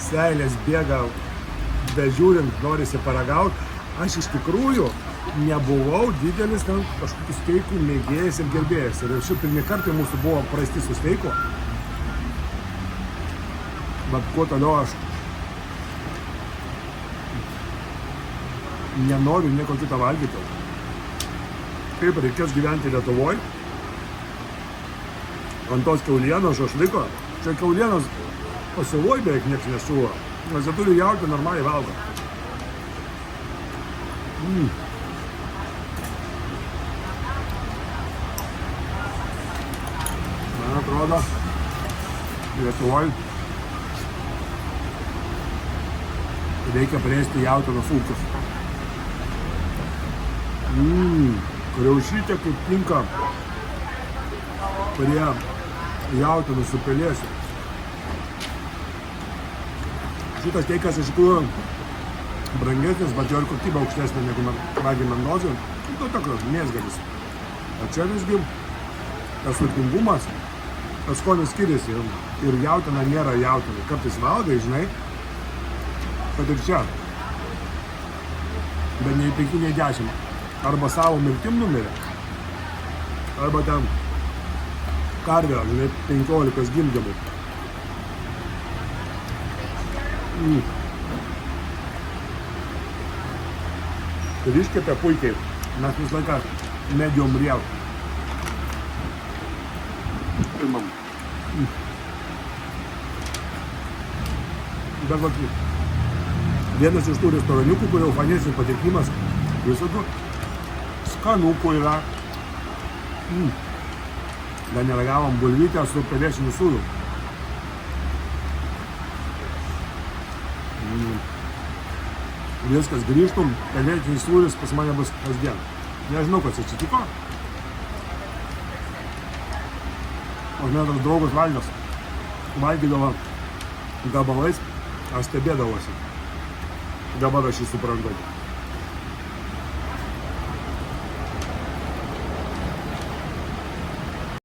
seilės bėga, bežiūrint, norisi paragauti. Aš iš tikrųjų nebuvau didelis ten kažkokių steikų mėgėjas ir gerbėjas. Ir šiaip pirmie kartai mūsų buvo prasti su steiku. Bet kuo toliau aš nenoriu nieko kitą valgyti. Kaip reikės gyventi Lietuvoje, ant tos kiaulienos šašliko. Čia kiaulienos pasiūloj beveik nieks nesiūlo, nes jie turi jautį normaliai valgo. Man atrodo, Lietuvoje reikia plėsti jautienos ūkius. Kriaušytė kaip tinka prie jautienos su pelėsiu. Šitas steikas iš tikrųjų brangesnis, bet jo ir kokybė aukštesnė negu ragi Mendozė. Tai tokios mėsgalis. O čia visgi tas sultingumas, tas skonis skiriasi. Ir jautiena nėra jautiena. Kartais valgai, žinai, kad ir čia. Bet nei 5, nei 10. Arba savo mirtim numirė, arba ten karvė, žinai, 15 gimdymų. Ir iškepė puikiai. Mes visą laiką medium rare. Imam. Bet vat, vienas iš tų restoraniukų, kur jau fanėsis patirkimas, visokių skanukų yra. Dar neragavom bulvytę su pelėsiniu sūriu. Viskas grįžtum, pelėsinis sūris pas mane bus kasdien. Nežinau, kas atsitiko. O ne, tas draugas valgydavo gabalais, aš stebėdavosi. Dabar aš jį suprantu.